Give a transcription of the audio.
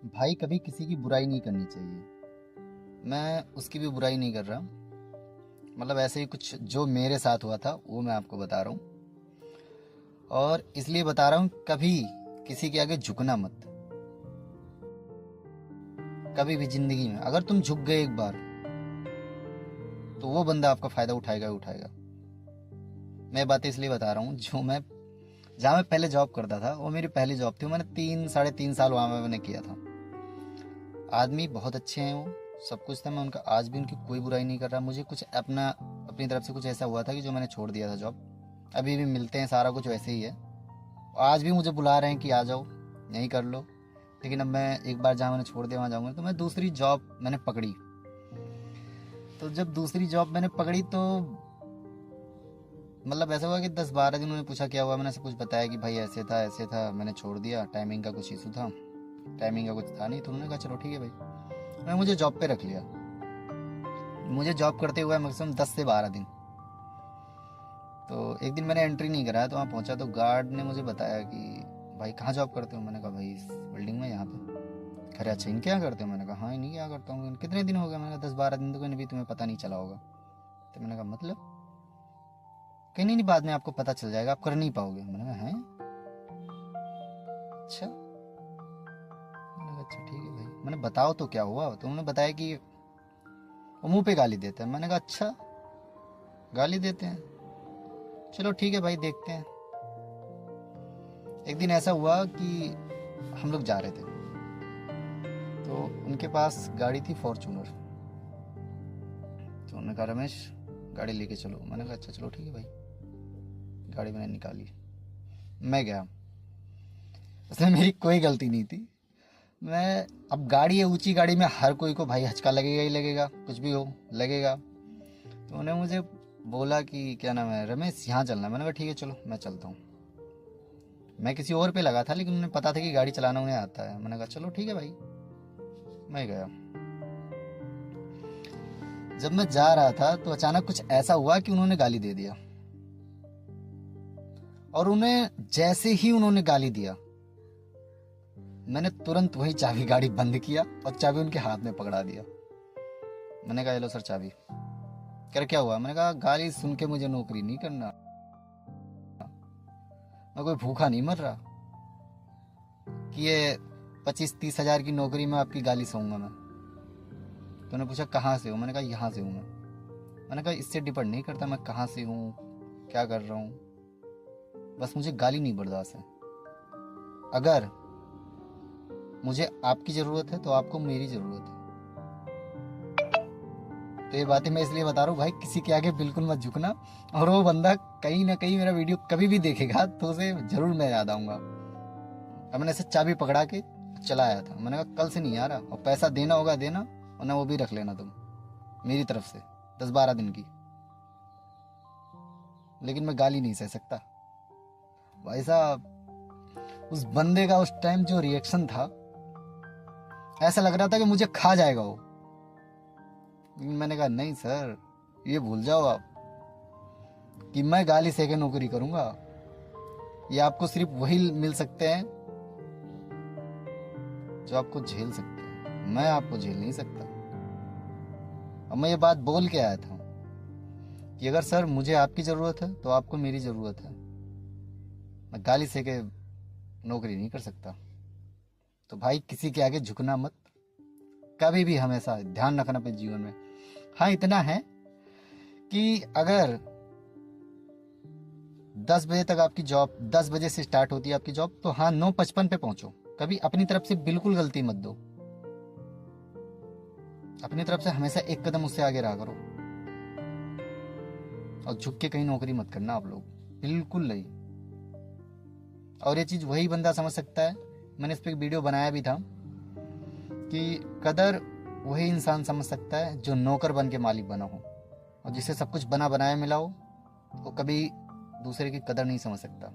भाई कभी किसी की बुराई नहीं करनी चाहिए। मैं उसकी भी बुराई नहीं कर रहा, मतलब ऐसे ही कुछ जो मेरे साथ हुआ था वो मैं आपको बता रहा हूँ। और इसलिए बता रहा हूँ, कभी किसी के आगे झुकना मत। कभी भी जिंदगी में अगर तुम झुक गए एक बार, तो वो बंदा आपका फायदा उठाएगा ही उठाएगा। मैं बातें इसलिए बता रहा हूँ, जो मैं जहाँ मैं पहले जॉब करता था वो मेरी पहली जॉब थी। मैंने 3 साढ़े 3 साल वहाँ मैंने किया था। आदमी बहुत अच्छे हैं, वो सब कुछ था। मैं उनका आज भी उनकी कोई बुराई नहीं कर रहा। मुझे कुछ अपनी तरफ से कुछ ऐसा हुआ था कि जो मैंने छोड़ दिया था जॉब। अभी भी मिलते हैं, सारा कुछ वैसे ही है। आज भी मुझे बुला रहे हैं कि आ जाओ यहीं कर लो। लेकिन अब मैं एक बार जहाँ मैंने छोड़ दिया वहाँ जाऊँगा। तो मैं दूसरी जॉब मैंने पकड़ी। तो जब दूसरी जॉब मैंने पकड़ी तो मतलब ऐसा हुआ कि 10-12 दिन उन्होंने पूछा क्या हुआ। मैंने सब कुछ बताया कि भाई ऐसे था, मैंने छोड़ दिया, टाइमिंग का कुछ इशू था, टाइमिंग का कुछ था नहीं। तो उन्होंने कहा चलो ठीक है भाई। उन्होंने मुझे जॉब पे रख लिया। मुझे जॉब करते हुए मैक्सिमम 10 से 12 दिन। तो एक दिन मैंने एंट्री नहीं कराया, तो वहाँ पहुँचा तो गार्ड ने मुझे बताया कि भाई कहाँ जॉब करते हो। मैंने कहा भाई इस बिल्डिंग में यहाँ पे। कह रहे अच्छा इन क्या करते हो। मैंने कहा हाँ इन्हीं क्या करता हूँ। कितने दिन हो गए। मैंने कहा 10-12 दिन। तो कहीं भी तुम्हें पता नहीं चला होगा। तो मैंने कहा मतलब कहीं नहीं, बाद में आपको पता चल जाएगा, आप कर नहीं पाओगे। मैंने कहा हैं अच्छा। मैंने कहा अच्छा ठीक है भाई। मैंने बताओ तो क्या हुआ। तो उन्होंने बताया कि वो मुंह पे गाली देते हैं। मैंने कहा अच्छा गाली देते हैं, चलो ठीक है भाई देखते हैं। एक दिन ऐसा हुआ कि हम लोग जा रहे थे, तो उनके पास गाड़ी थी फॉर्चूनर। तो उन्होंने कहा रमेश गाड़ी लेके चलो। मैंने कहा अच्छा चलो ठीक है भाई। गाड़ी मैंने निकाली, मैं गया। उसमें मेरी कोई गलती नहीं थी। मैं अब गाड़ी है ऊंची, गाड़ी में हर कोई को भाई हचका लगेगा ही लगेगा, कुछ भी हो लगेगा। तो उन्होंने मुझे बोला कि क्या नाम है रमेश यहाँ चलना है। मैंने कहा ठीक है चलो मैं चलता हूँ। मैं किसी और पे लगा था, लेकिन उन्हें पता था कि गाड़ी चलाना उन्हें आता है। मैंने कहा चलो ठीक है भाई। मैं गया। जब मैं जा रहा था तो अचानक कुछ ऐसा हुआ कि उन्होंने गाली दे दिया। और उन्हें जैसे ही उन्होंने गाली दिया, मैंने तुरंत वही चाबी गाड़ी बंद किया और चाबी उनके हाथ में पकड़ा दिया। मैंने कहा लो सर चाबी। कह रहे क्या हुआ। मैंने कहा गाली सुन के मुझे नौकरी नहीं करना, मैं कोई भूखा नहीं मर रहा कि ये 25-30 हज़ार की नौकरी में आपकी गाली सहूंगा मैं। तो उन्होंने पूछा कहाँ से हो। मैंने कहा यहाँ से हूँ मैं। मैंने कहा इससे डिपेंड नहीं करता मैं कहाँ से हूँ, क्या कर रहा हूँ, बस मुझे गाली नहीं बर्दाश्त है। अगर मुझे आपकी ज़रूरत है तो आपको मेरी ज़रूरत है। तो ये बातें मैं इसलिए बता रहा हूँ भाई, किसी के आगे बिल्कुल मत झुकना। और वो बंदा कहीं ना कहीं मेरा वीडियो कभी भी देखेगा तो उसे जरूर मैं याद आऊँगा। अब मैंने ऐसे चाबी पकड़ा के चला आया था। मैंने कहा कल से नहीं आ रहा, और पैसा देना होगा देना, वरना वो भी रख लेना तुम मेरी तरफ से 10-12 दिन की। लेकिन मैं गाली नहीं सह सकता भाई साहब। उस बंदे का उस टाइम जो रिएक्शन था, ऐसा लग रहा था कि मुझे खा जाएगा वो। लेकिन मैंने कहा नहीं सर, ये भूल जाओ आप कि मैं गाली सह के नौकरी करूंगा। ये आपको सिर्फ वही मिल सकते हैं जो आपको झेल सकते हैं। मैं आपको झेल नहीं सकता। अब मैं ये बात बोल के आया था कि अगर सर मुझे आपकी ज़रूरत है तो आपको मेरी ज़रूरत है। मैं गाली सह के नौकरी नहीं कर सकता। तो भाई किसी के आगे झुकना मत, कभी भी। हमेशा ध्यान रखना अपने जीवन में। हाँ इतना है कि अगर 10 बजे तक आपकी जॉब, 10 बजे से स्टार्ट होती है आपकी जॉब, तो हाँ 9:55 पे पहुंचो। कभी अपनी तरफ से बिल्कुल गलती मत दो। अपनी तरफ से हमेशा एक कदम उससे आगे रहा करो। और झुक के कहीं नौकरी मत करना आप लोग, बिल्कुल नहीं। और ये चीज़ वही बंदा समझ सकता है। मैंने इस पर एक वीडियो बनाया भी था कि कदर वही इंसान समझ सकता है जो नौकर बन के मालिक बना हो, और जिसे सब कुछ बना बनाया मिला हो, वो कभी दूसरे की कदर नहीं समझ सकता।